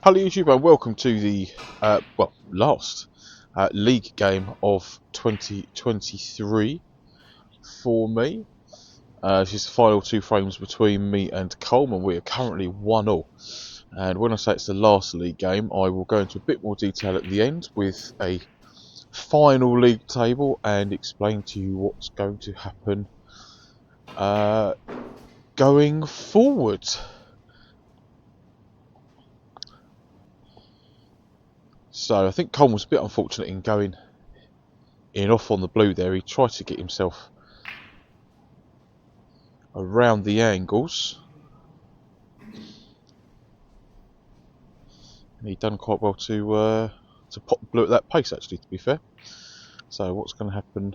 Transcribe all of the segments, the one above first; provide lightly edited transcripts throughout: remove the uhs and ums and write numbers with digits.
Hello YouTube and welcome to the last league game of 2023 for me. This is the final two frames between me and Colm, and we are currently 1-1. And when I say it's the last league game, I will go into a bit more detail at the end with a final league table and explain to you what's going to happen going forward. So I think Colm was a bit unfortunate in going in off on the blue there. He tried to get himself around the angles. And he done quite well to pop the blue at that pace, actually, to be fair. So what's going to happen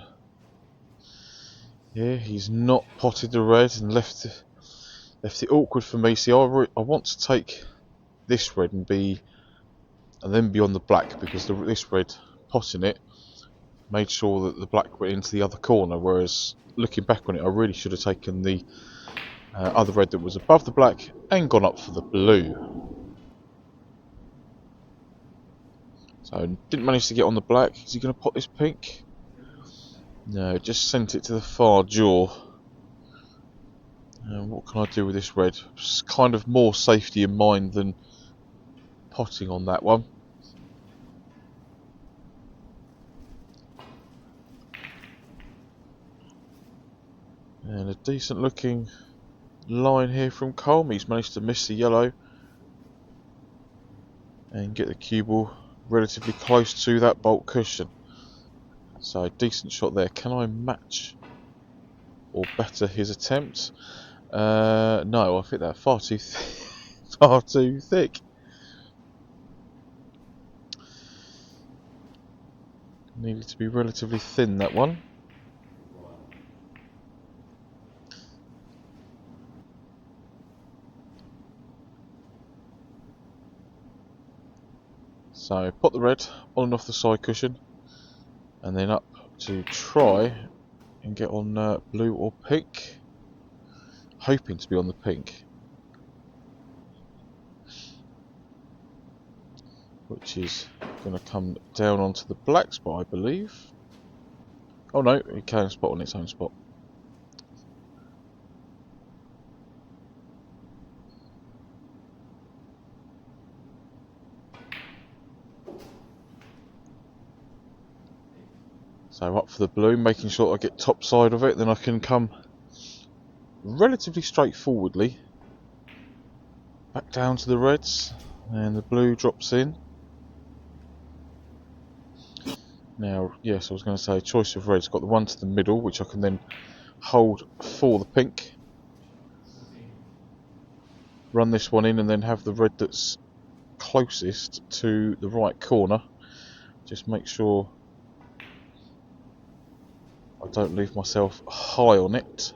here? He's not potted the red and left it awkward for me. See, I want to take this red and then be on the black, because this red potting it made sure that the black went into the other corner, whereas looking back on it, I really should have taken the other red that was above the black and gone up for the blue. So didn't manage to get on the black. Is he going to pot this pink? No, just sent it to the far jaw. What can I do with this red? It's kind of more safety in mind than potting on that one. And a decent looking line here from Colm. He's managed to miss the yellow and get the cue ball relatively close to that bolt cushion. So decent shot there. Can I match or better his attempt? No, I think that far too far too thick. Needed to be relatively thin, that one. So put the red on and off the side cushion, and then up to try and get on blue or pink. Hoping to be on the pink, which is going to come down onto the black spot, I believe. Oh no, it can spot on its own spot. So up for the blue, making sure I get top side of it, then I can come relatively straightforwardly back down to the reds, and the blue drops in. Now, yes, I was going to say choice of reds, got the one to the middle, which I can then hold for the pink. Run this one in and then have the red that's closest to the right corner. Just make sure I don't leave myself high on it,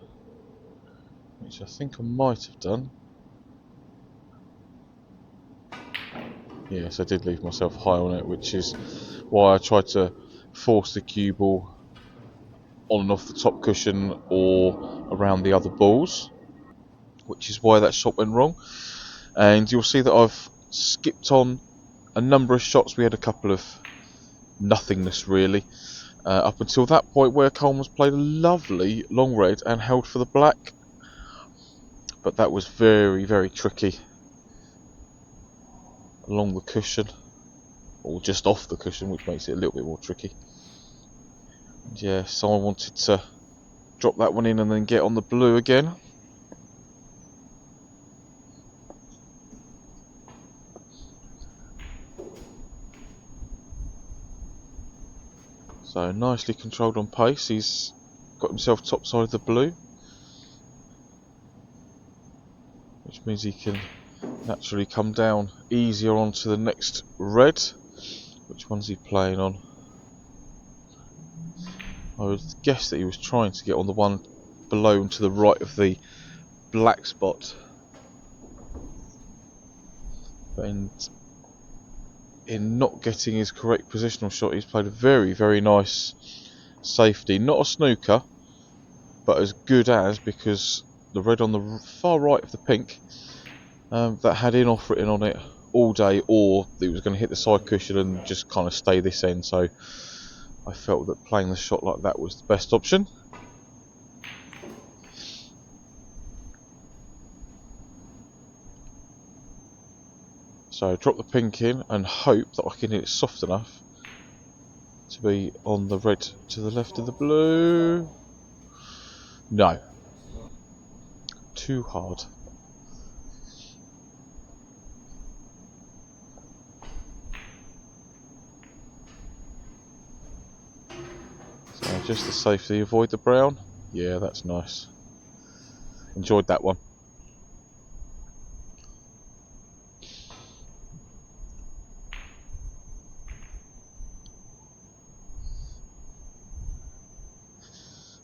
which I think I might have done. Yes, I did leave myself high on it, which is why I tried to force the cue ball on and off the top cushion or around the other balls, which is why that shot went wrong. And you'll see that I've skipped on a number of shots. We had a couple of nothingness really up until that point, where Colm has played a lovely long red and held for the black, but that was very, very tricky along the cushion, or just off the cushion, which makes it a little bit more tricky. And yeah, so I wanted to drop that one in and then get on the blue again. So nicely controlled on pace. He's got himself top side of the blue, which means he can naturally come down easier onto the next red. Which one's he playing on? I would guess that he was trying to get on the one below and to the right of the black spot. And in not getting his correct positional shot, he's played a very, very nice safety. Not a snooker, but as good as, because the red on the far right of the pink, that had in off written on it all day, or it was going to hit the side cushion and just kind of stay this end. So I felt that playing the shot like that was the best option. So drop the pink in and hope that I can hit it soft enough to be on the red to the left of the blue. No. Too hard. So just to safely avoid the brown. Yeah, that's nice. Enjoyed that one.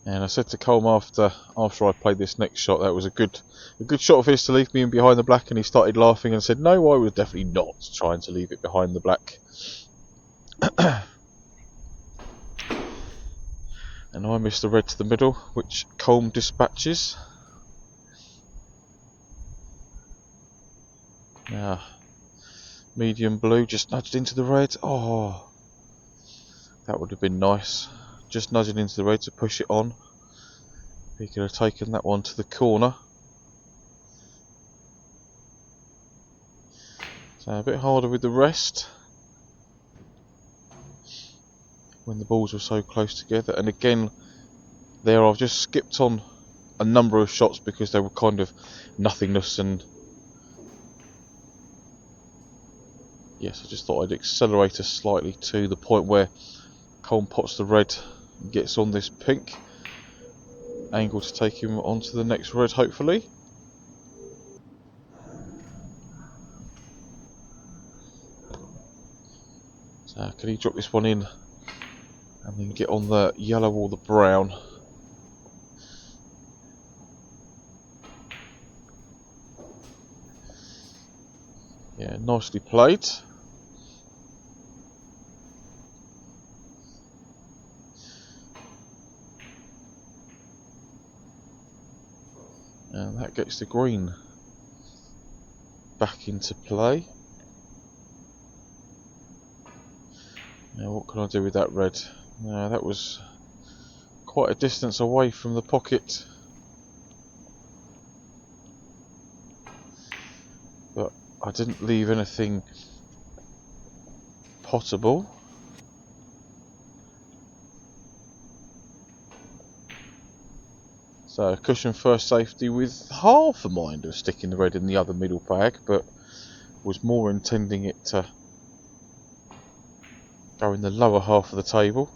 And I said to Colm after I played this next shot, that was a good shot of his to leave me in behind the black, and he started laughing and said, "No, I was definitely not trying to leave it behind the black." And I missed the red to the middle, which Colm dispatches. Now, medium blue just nudged into the red. Oh, that would have been nice. Just nudging into the red to push it on. He could have taken that one to the corner. So a bit harder with the rest when the balls were so close together. And again, there I've just skipped on a number of shots because they were kind of nothingness, and yes, I just thought I'd accelerate us slightly to the point where Colm pots the red and gets on this pink. Angle to take him onto the next red, hopefully. So can he drop this one in and then get on the yellow or the brown? Yeah, nicely played. And that gets the green back into play. Now what can I do with that red? Now that was quite a distance away from the pocket, but I didn't leave anything potable. So cushion first safety with half a mind of sticking the red in the other middle bag, but was more intending it to go in the lower half of the table.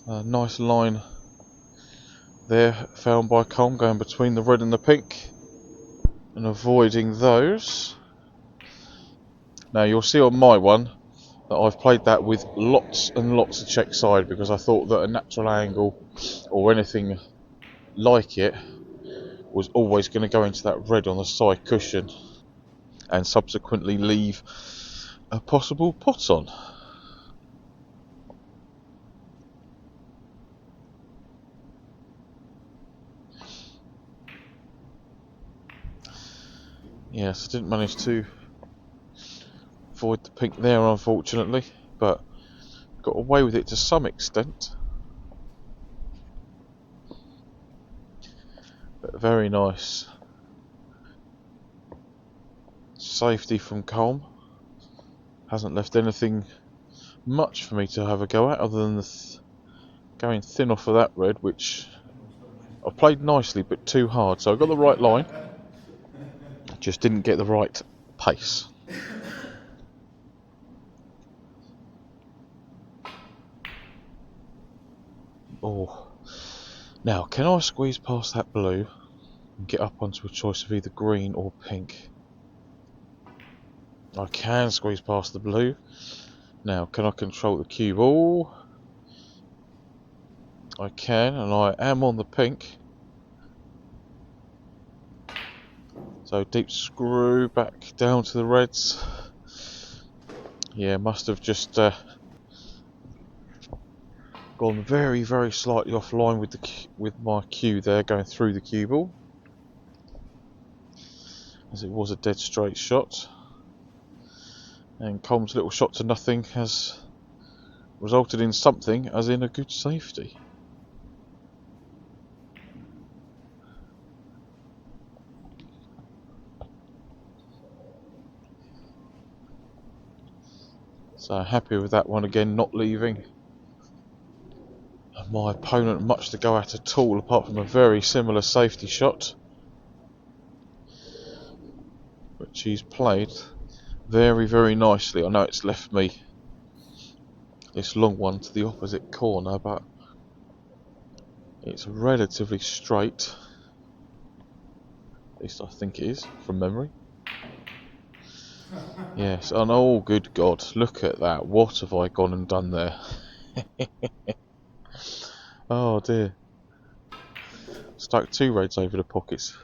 A nice line there found by Colm, going between the red and the pink and avoiding those. Now you'll see on my one that I've played that with lots and lots of check side, because I thought that a natural angle or anything like it was always going to go into that red on the side cushion and subsequently leave a possible pot on. Yes, I didn't manage to avoid the pink there, unfortunately, but got away with it to some extent. But very nice safety from Colm. Hasn't left anything much for me to have a go at, other than going thin off of that red, which I played nicely but too hard. So I got the right line, just didn't get the right pace. Oh, now can I squeeze past that blue and get up onto a choice of either green or pink? I can squeeze past the blue. Now can I control the cue ball? I can, and I am on the pink. So deep screw back down to the reds. Yeah, must have just gone very, very slightly offline with my cue there, going through the cue ball. as it was a dead straight shot. And Colm's little shot to nothing has resulted in something, as in a good safety. So happy with that one again, not leaving. And my opponent much to go at all, apart from a very similar safety shot, which he's played very, very nicely. I know it's left me this long one to the opposite corner, but it's relatively straight. At least I think it is, from memory. Yes, and oh good God, look at that. What have I gone and done there? Oh dear. Stuck 2 reds over the pockets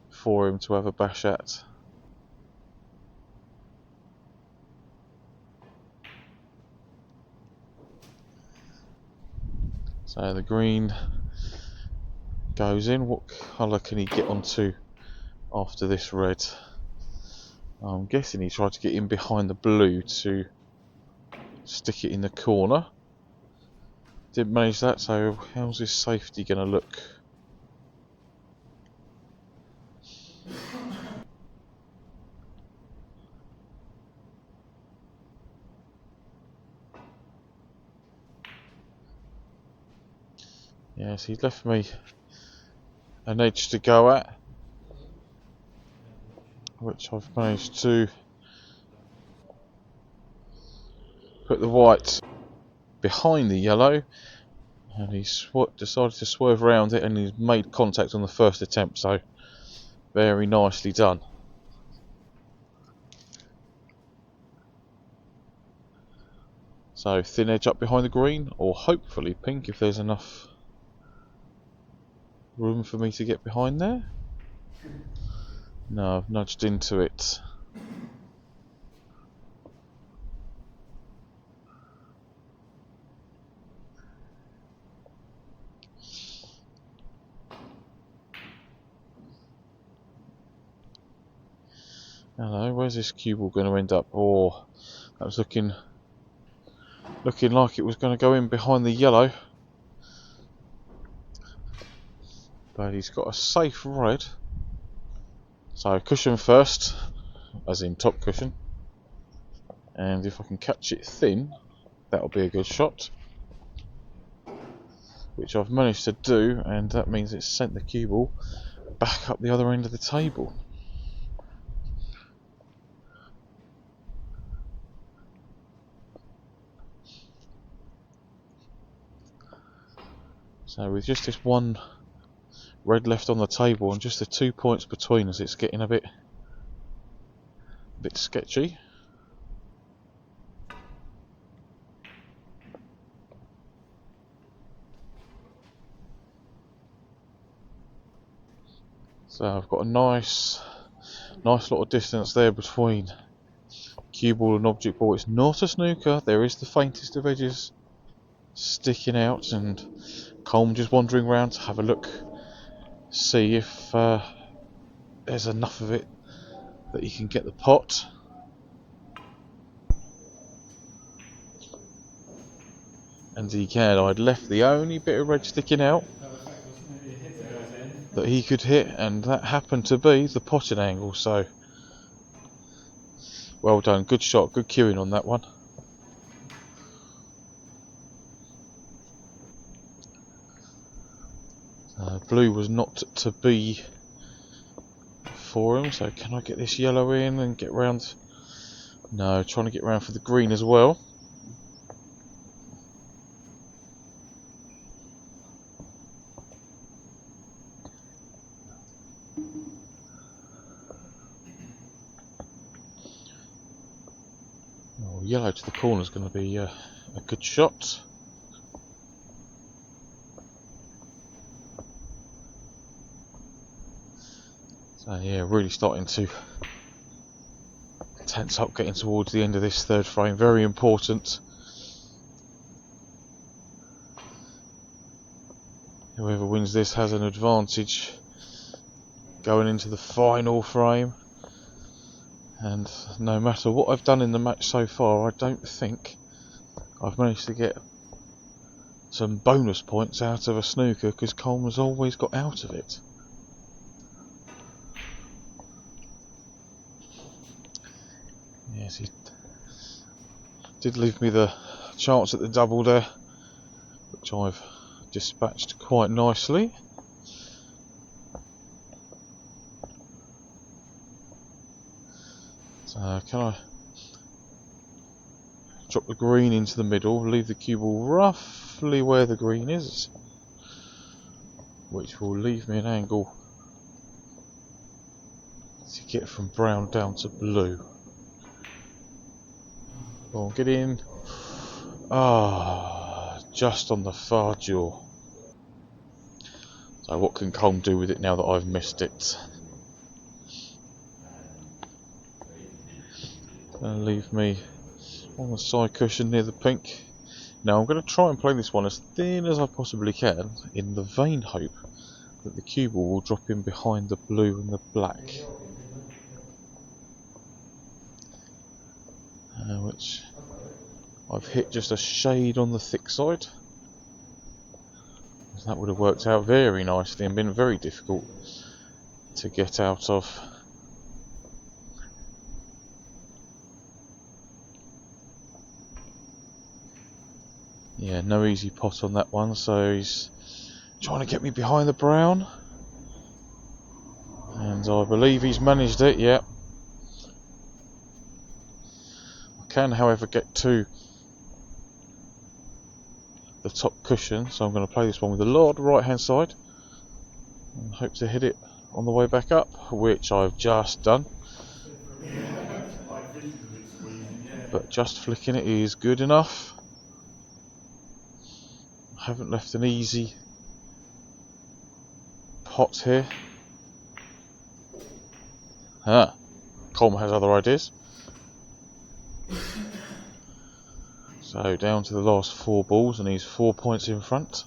for him to have a bash at. So the green goes in. What colour can he get onto after this red? I'm guessing he tried to get in behind the blue to stick it in the corner. Didn't manage that, so how's his safety going to look? Yes, he's left me an edge to go at, which I've managed to put the white behind the yellow, and he's decided to swerve around it, and he's made contact on the first attempt, so very nicely done. So thin edge up behind the green, or hopefully pink if there's enough room for me to get behind there. No, I've nudged into it. Hello, where's this cue ball going to end up? Oh, that was looking like it was going to go in behind the yellow. But he's got a safe red. So cushion first, as in top cushion. And if I can catch it thin, that'll be a good shot. Which I've managed to do, and that means it's sent the cue ball back up the other end of the table. So with just this one red left on the table and just the 2 points between us, it's getting a bit sketchy. So I've got a nice lot of distance there between cue ball and object ball. It's not a snooker, there is the faintest of edges sticking out, and Colm just wandering around to have a look, see if there's enough of it that he can get the pot. And he can. I'd left the only bit of red sticking out that he could hit, and that happened to be the potting angle, so well done, good shot, good cueing on that one. Blue was not to be for him, so can I get this yellow in and get round? No, trying to get round for the green as well. Oh, yellow to the corner is going to be a good shot. So yeah, really starting to tense up, getting towards the end of this third frame. Very important. Whoever wins this has an advantage going into the final frame. And no matter what I've done in the match so far, I don't think I've managed to get some bonus points out of a snooker, because Colm has always got out of it. Yes, he did leave me the chance at the double there, which I've dispatched quite nicely. So can I drop the green into the middle, leave the cue ball roughly where the green is, which will leave me an angle to get from brown down to blue. Go on, get in. Ah, just on the far jaw. So what can Colm do with it now that I've missed it? And leave me on the side cushion near the pink. Now I'm going to try and play this one as thin as I possibly can, in the vain hope that the cue ball will drop in behind the blue and the black. Which I've hit just a shade on the thick side. That would have worked out very nicely and been very difficult to get out of. Yeah, no easy pot on that one, so he's trying to get me behind the brown. And I believe he's managed it, yeah. I can, however, get to the top cushion, so I'm going to play this one with a lot right hand side and hope to hit it on the way back up, which I've just done. But just flicking it is good enough. I haven't left an easy pot here. Colm has other ideas. So down to the last 4 balls, and he's 4 points in front.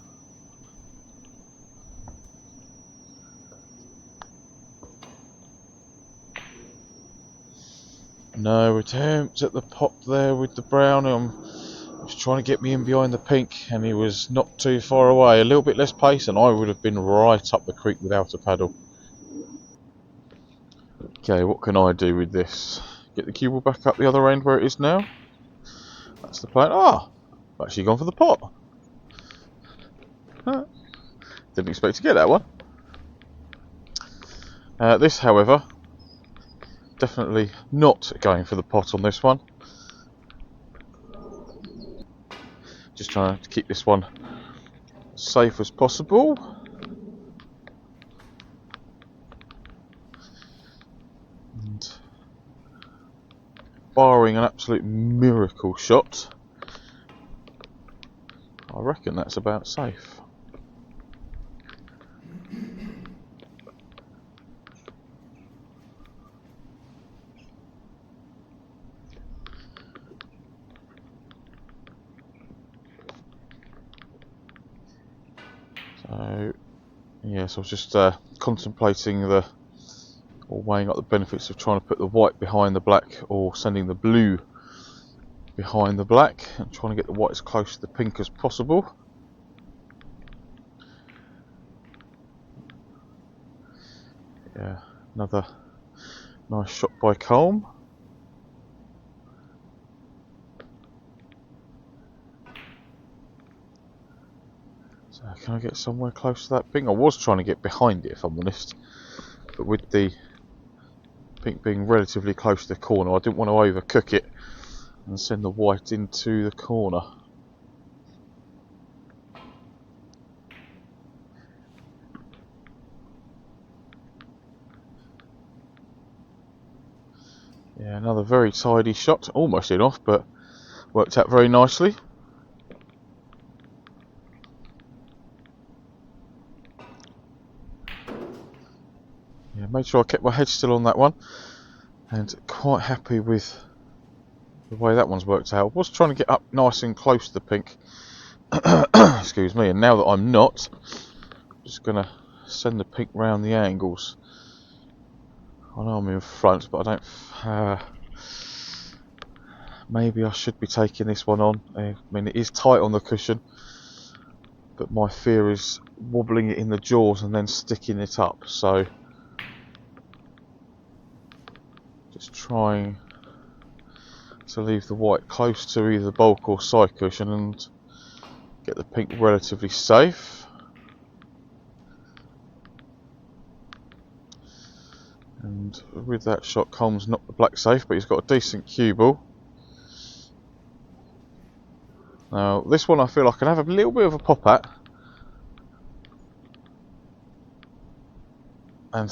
No attempt at the pop there with the brown. He was trying to get me in behind the pink, and he was not too far away. A little bit less pace and I would have been right up the creek without a paddle. Okay, what can I do with this? Get the cue ball back up the other end where it is now. That's the plan. I've actually gone for the pot. Didn't expect to get that one. This, however, definitely not going for the pot on this one. Just trying to keep this one safe as possible. And barring an absolute miracle shot, I reckon that's about safe. So, yes, I was just contemplating or weighing up the benefits of trying to put the white behind the black or sending the blue behind the black, and trying to get the white as close to the pink as possible. Yeah, another nice shot by Colm. So can I get somewhere close to that pink? I was trying to get behind it, if I'm honest, but with the pink being relatively close to the corner, I didn't want to overcook it and send the white into the corner. Yeah, another very tidy shot, almost in off, but worked out very nicely. Yeah, made sure I kept my head still on that one, and quite happy with the way that one's worked out. I was trying to get up nice and close to the pink, excuse me, and now that I'm not, I'm just going to send the pink round the angles I know I'm in front, but I don't... maybe I should be taking this one on. I mean, it is tight on the cushion, but my fear is wobbling it in the jaws and then sticking it up. So just trying to leave the white close to either the bulk or side cushion and get the pink relatively safe. And with that shot, Colm's not the black safe, but he's got a decent cue ball. Now this one I feel I can have a little bit of a pop at, and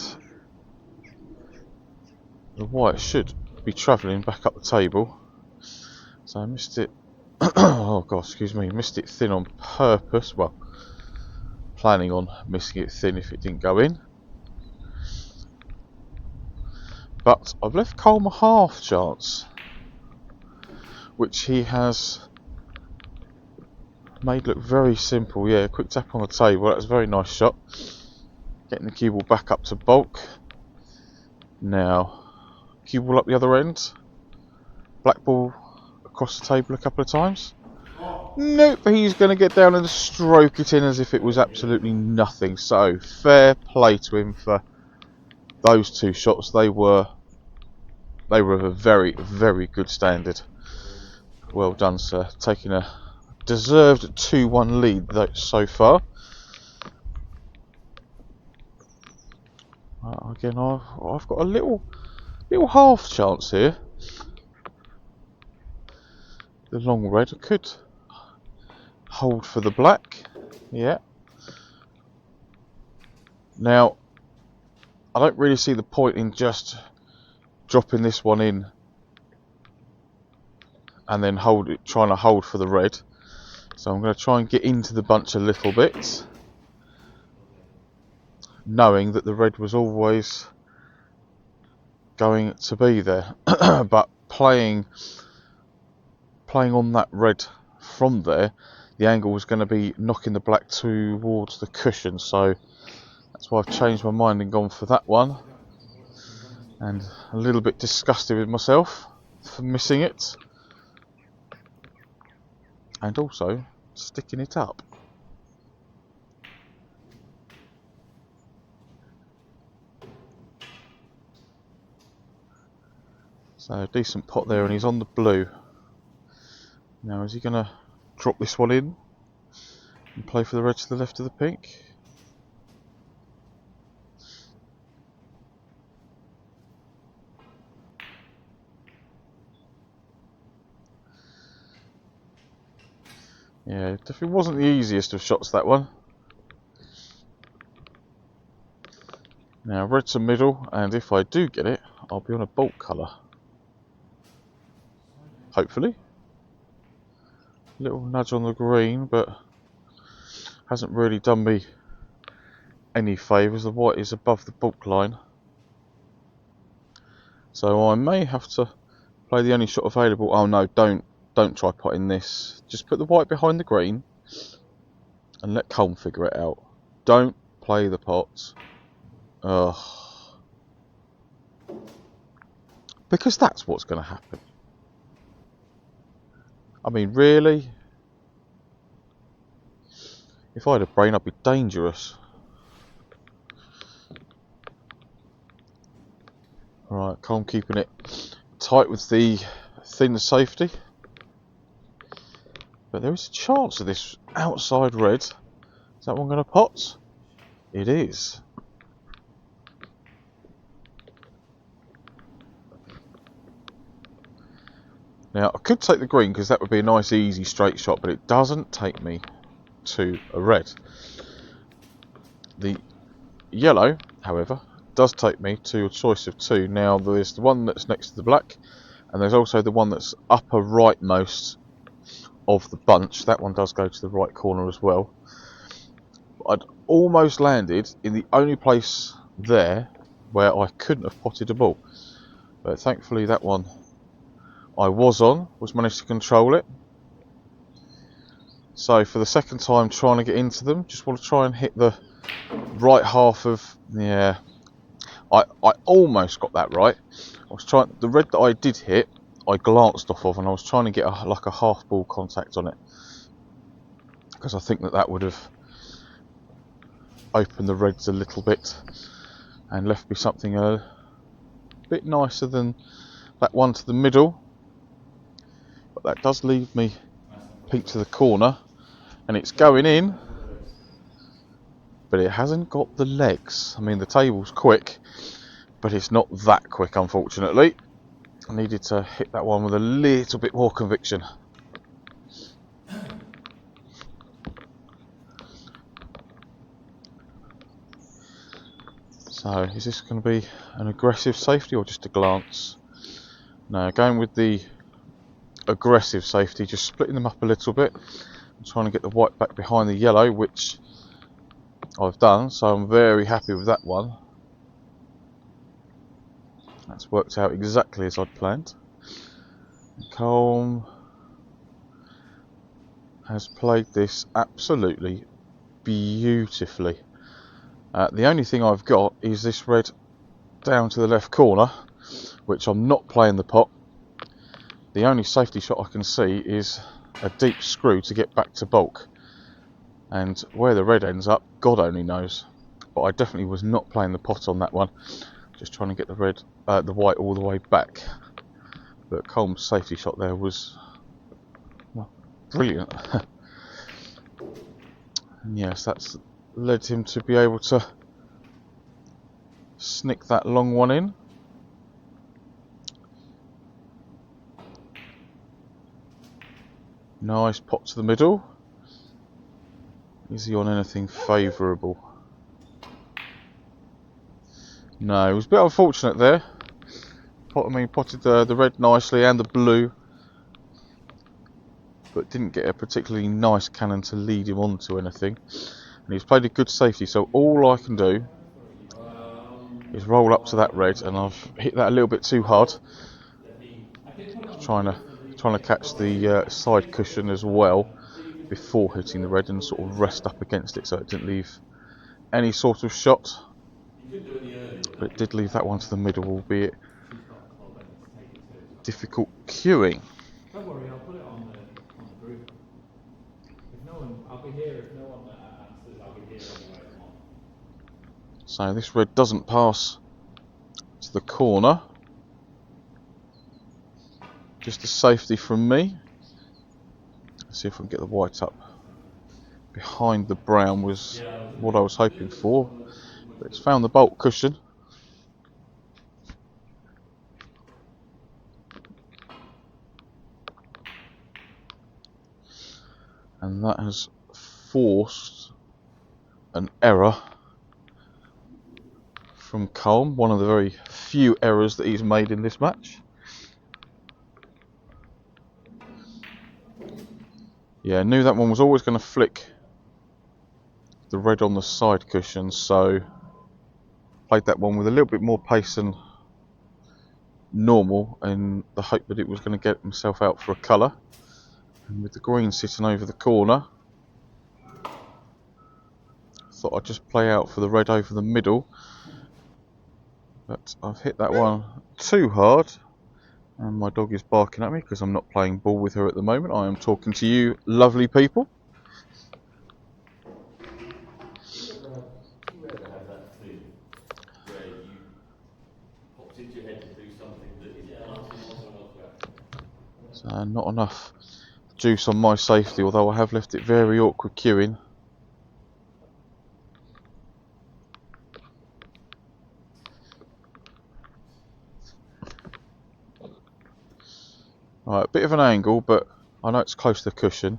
the white should be travelling back up the table. So I missed it. Oh god, excuse me, missed it thin on purpose. Well, planning on missing it thin if it didn't go in. But I've left Colm a half chance, which he has made look very simple. Yeah, quick tap on the table. That was a very nice shot. Getting the cue ball back up to bulk. Now, cue ball up the other end. Black ball across the table a couple of times. Nope, he's going to get down and stroke it in as if it was absolutely nothing. So, fair play to him for those two shots. They were of a very, very good standard. Well done, sir. Taking a deserved 2-1 lead so far. Again, I've got a little half chance here. The long red could hold for the black. Yeah. Now, I don't really see the point in just dropping this one in and then trying to hold for the red. So I'm going to try and get into the bunch a little bit, knowing that the red was always going to be there. But playing on that red from there, the angle was going to be knocking the black towards the cushion. So that's why I've changed my mind and gone for that one. And a little bit disgusted with myself for missing it. And also sticking it up. So a decent pot there, and he's on the blue. Now is he going to drop this one in and play for the red to the left of the pink? Yeah, it definitely wasn't the easiest of shots, that one. Now red to middle, and if I do get it, I'll be on a bulk colour. Hopefully. Little nudge on the green, but hasn't really done me any favours. The white is above the bulk line, so I may have to play the only shot available. Oh no, don't try potting this. Just put the white behind the green and let Colm figure it out. Don't play the pots. Ugh. Because that's what's going to happen. I mean, really? If I had a brain, I'd be dangerous. Alright, Colm keeping it tight with the thin safety. But there is a chance of this outside red. Is that one going to pot? It is. Now, I could take the green because that would be a nice easy straight shot, but it doesn't take me to a red. The yellow, however, does take me to a choice of two. Now, there's the one that's next to the black, and there's also the one that's upper rightmost of the bunch. That one does go to the right corner as well. I'd almost landed in the only place there where I couldn't have potted a ball, but thankfully that one I was managed to control it. So for the second time trying to get into them, just want to try and hit the right half of, yeah, I almost got that right. I was trying, the red that I did hit, I glanced off of, and I was trying to get like a half ball contact on it, because I think that would have opened the reds a little bit and left me something a bit nicer than that one to the middle. But that does leave me pink to the corner, and it's going in, but it hasn't got the legs. I mean, the table's quick, but it's not that quick, unfortunately. I needed to hit that one with a little bit more conviction. So, is this going to be an aggressive safety or just a glance? No, going with the aggressive safety, just splitting them up a little bit and trying to get the white back behind the yellow, which I've done, so I'm very happy with that one. That's worked out exactly as I'd planned. Colm has played this absolutely beautifully. The only thing I've got is this red down to the left corner, which I'm not playing the pot. The only safety shot I can see is a deep screw to get back to bulk, and where the red ends up, God only knows. But I definitely was not playing the pot on that one, just trying to get the white all the way back. But Colm's safety shot there was, well, brilliant. And yes, that's led him to be able to snick that long one in. Nice pot to the middle. Is he on anything favourable? No, it was a bit unfortunate there. Potted the red nicely and the blue, but didn't get a particularly nice cannon to lead him on to anything. And he's played a good safety, so all I can do is roll up to that red, and I've hit that a little bit too hard. Trying to catch the side cushion as well before hitting the red, and sort of rest up against it so it didn't leave any sort of shot. But it did leave that one to the middle, albeit difficult cueing. Don't worry, I'll put it on the group. If no one, I'll be here. If no one answers, I'll be here anyway. So this red doesn't pass to the corner. Just a safety from me. Let's see if we can get the white up behind the brown was what I was hoping for. But it's found the bulk cushion. And that has forced an error from Colm, one of the very few errors that he's made in this match. Yeah, I knew that one was always going to flick the red on the side cushion, so played that one with a little bit more pace than normal in the hope that it was going to get himself out for a colour. And with the green sitting over the corner, thought I'd just play out for the red over the middle, but I've hit that one too hard, and my dog is barking at me because I'm not playing ball with her at the moment. I am talking to you lovely people. So not enough juice on my safety, although I have left it very awkward cueing. Right, a bit of an angle, but I know it's close to the cushion.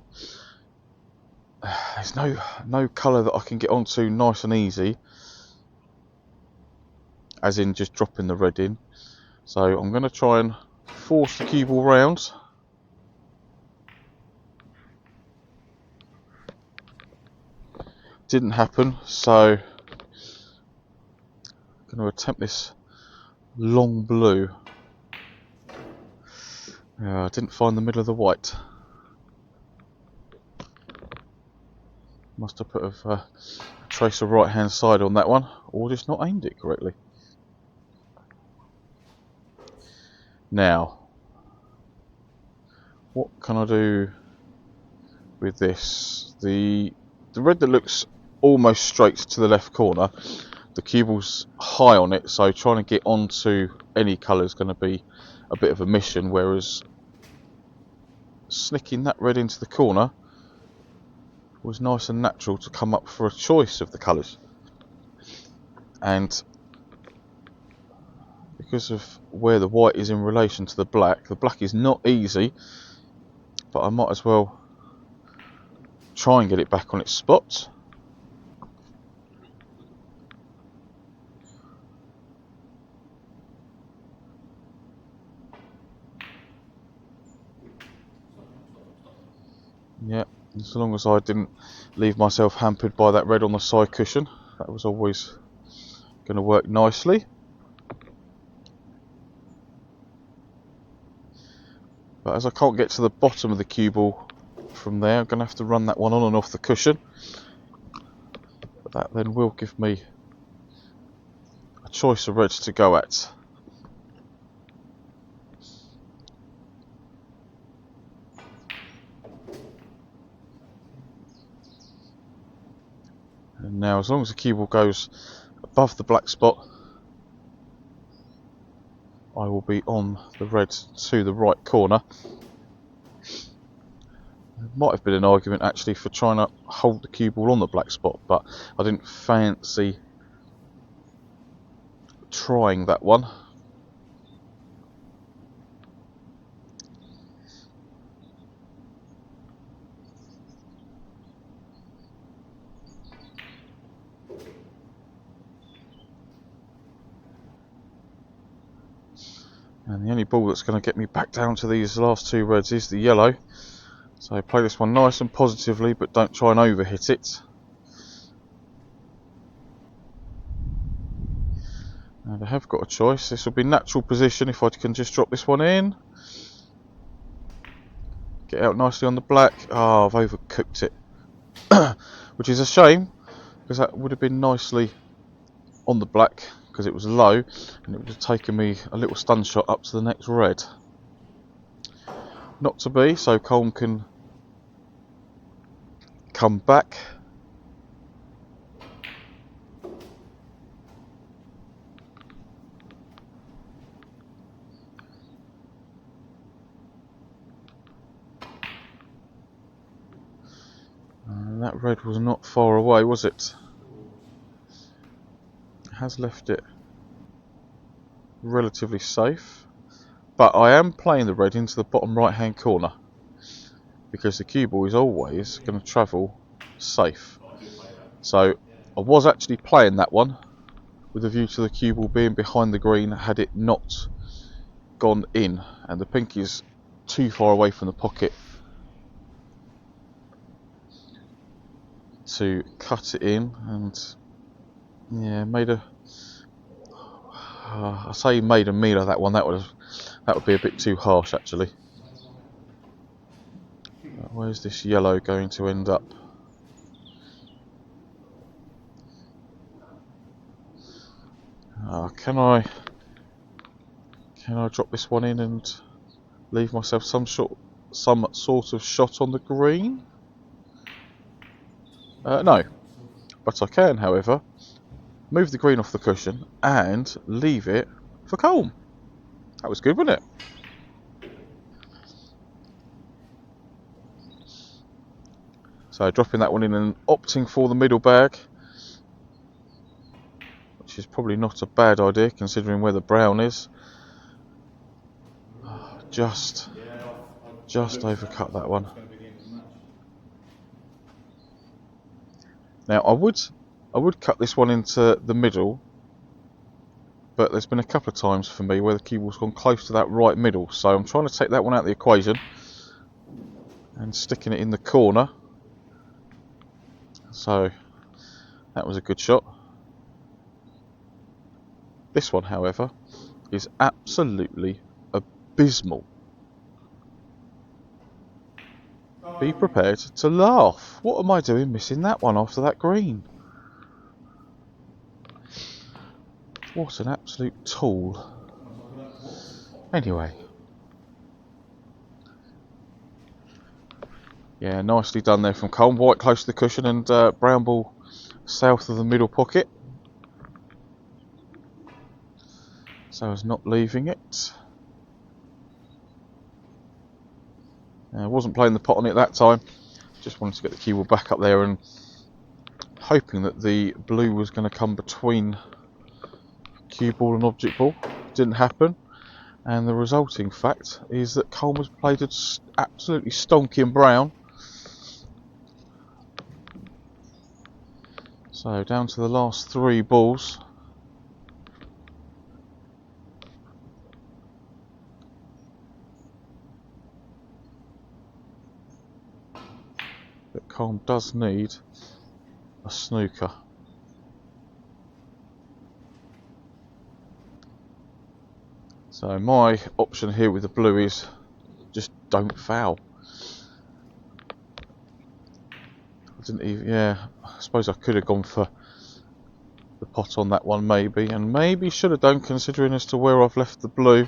There's no colour that I can get onto nice and easy, as in just dropping the red in. So I'm going to try and force the cue ball round. Didn't happen, so I'm going to attempt this long blue. I didn't find the middle of the white. Must have put a trace of right hand side on that one, or just not aimed it correctly. Now, what can I do with this? The red that looks almost straight to the left corner, the cue ball's high on it, so trying to get onto any colour is going to be a bit of a mission, whereas snicking that red into the corner was nice and natural to come up for a choice of the colours. And because of where the white is in relation to the black is not easy, but I might as well try and get it back on its spot. Yeah, as long as I didn't leave myself hampered by that red on the side cushion, that was always going to work nicely. But as I can't get to the bottom of the cue ball from there, I'm going to have to run that one on and off the cushion. But that then will give me a choice of reds to go at. And now, as long as the cue ball goes above the black spot, I will be on the red to the right corner. There might have been an argument actually for trying to hold the cue ball on the black spot, but I didn't fancy trying that one. And the only ball that's going to get me back down to these last two reds is the yellow. So play this one nice and positively, but don't try and overhit it. And I have got a choice. This will be natural position if I can just drop this one in. Get out nicely on the black. Oh, I've overcooked it. Which is a shame, because that would have been nicely on the black, because it was low, and it would have taken me a little stun shot up to the next red. Not to be, so Colm can come back. And that red was not far away, was it? It has left it relatively safe. But I am playing the red into the bottom right hand corner, because the cue ball is always going to travel safe. So I was actually playing that one with a view to the cue ball being behind the green had it not gone in, and the pink is too far away from the pocket to cut it in. And yeah, made a I say made a meal of that one. That would be a bit too harsh actually. Where's this yellow going to end up? Can I drop this one in and leave myself some sort of shot on the green? No, but I can, however, move the green off the cushion and leave it for Colm. That was good, wasn't it? So dropping that one in and opting for the middle bag, which is probably not a bad idea considering where the brown is. Just overcut that one. Now I would cut this one into the middle, but there's been a couple of times for me where the cue ball's gone close to that right middle, so I'm trying to take that one out of the equation and sticking it in the corner. So that was a good shot. This one, however, is absolutely abysmal. Be prepared to laugh. What am I doing missing that one after that green? What an absolute tool. Anyway. Yeah, nicely done there from Colm. White close to the cushion and brown ball south of the middle pocket. So as not leaving it. I wasn't playing the pot on it that time. Just wanted to get the cue ball back up there and hoping that the blue was going to come between cue ball and object ball. Didn't happen. And the resulting fact is that Colm has played it absolutely stonking brown. So down to the last 3 balls. But Colm does need a snooker. So my option here with the blue is just don't foul. I didn't even, yeah, I suppose I could have gone for the pot on that one maybe, and maybe should have done considering as to where I've left the blue.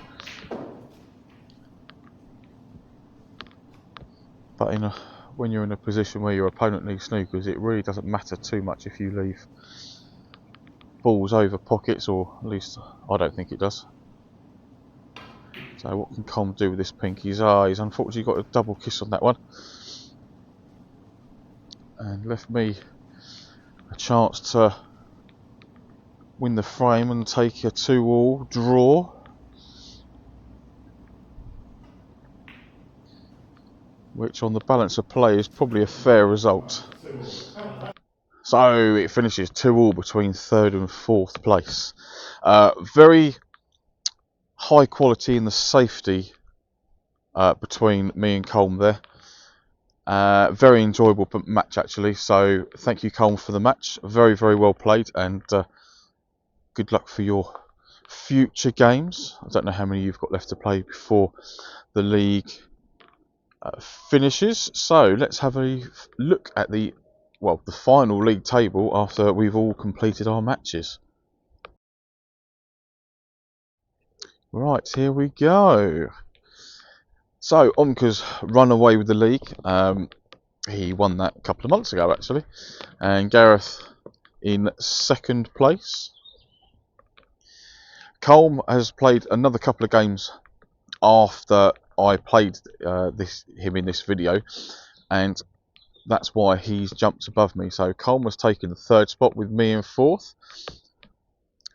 But when you're in a position where your opponent needs snookers, it really doesn't matter too much if you leave balls over pockets, or at least I don't think it does. So what can Colm do with this pink? He's unfortunately got a double kiss on that one, and left me a chance to win the frame and take a 2-all draw. Which on the balance of play is probably a fair result. So it finishes 2-all between 3rd and 4th place. Very high quality in the safety between me and Colm there. Very enjoyable match actually, so thank you Colm for the match. Very, very well played, and good luck for your future games. I don't know how many you've got left to play before the league finishes. So let's have a look at the final league table after we've all completed our matches. Right, here we go. So Omka's run away with the league. He won that a couple of months ago actually, and Gareth in 2nd place. Colm has played another couple of games after I played him in this video, and that's why he's jumped above me. So Colm has taken the 3rd spot with me in 4th,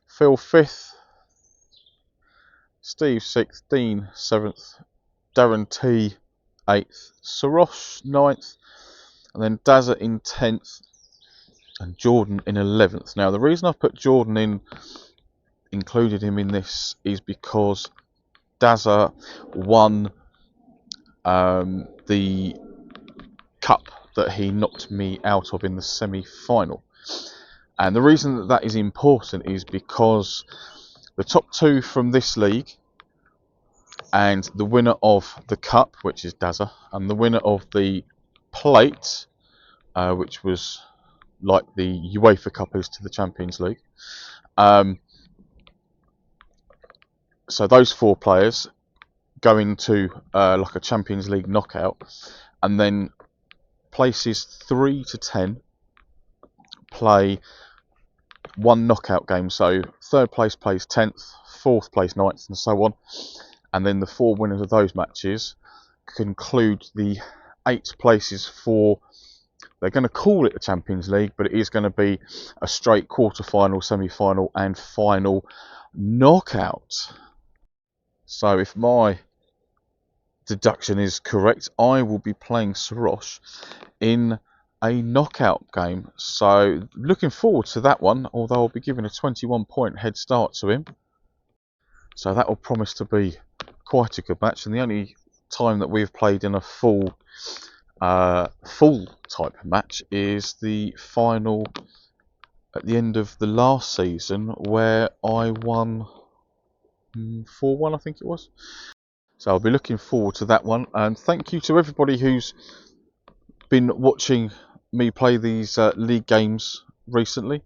Phil 5th, Steve 6th, Dean 7th, Darren T 8th, Sarosh 9th, and then Dazza in 10th, and Jordan in 11th. Now the reason I've put Jordan included him in this is because Dazza won the cup that he knocked me out of in the semi-final. And the reason that is important is because the top 2 from this league and the winner of the cup, which is Dazza, and the winner of the plate, which was like the UEFA Cup is to the Champions League. So those 4 players go into like a Champions League knockout, and then places 3 to 10 play 1 knockout game. So 3rd place plays 10th, 4th place 9th, and so on. And then the 4 winners of those matches conclude the 8 places for, they're going to call it the Champions League, but it is going to be a straight quarter-final, semi-final and final knockout. So if my deduction is correct, I will be playing Sarosh in a knockout game. So looking forward to that one, although I'll be giving a 21-point head start to him. So that will promise to be quite a good match, and the only time that we've played in a full type match is the final at the end of the last season, where I won 4-1, I think it was. So I'll be looking forward to that one, and thank you to everybody who's been watching me play these league games recently.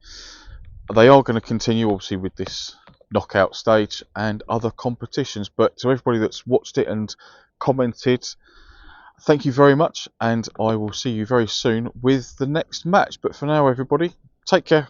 They are going to continue obviously with this knockout stage and other competitions. But to everybody that's watched it and commented, thank you very much, and I will see you very soon with the next match. But for now, everybody, take care.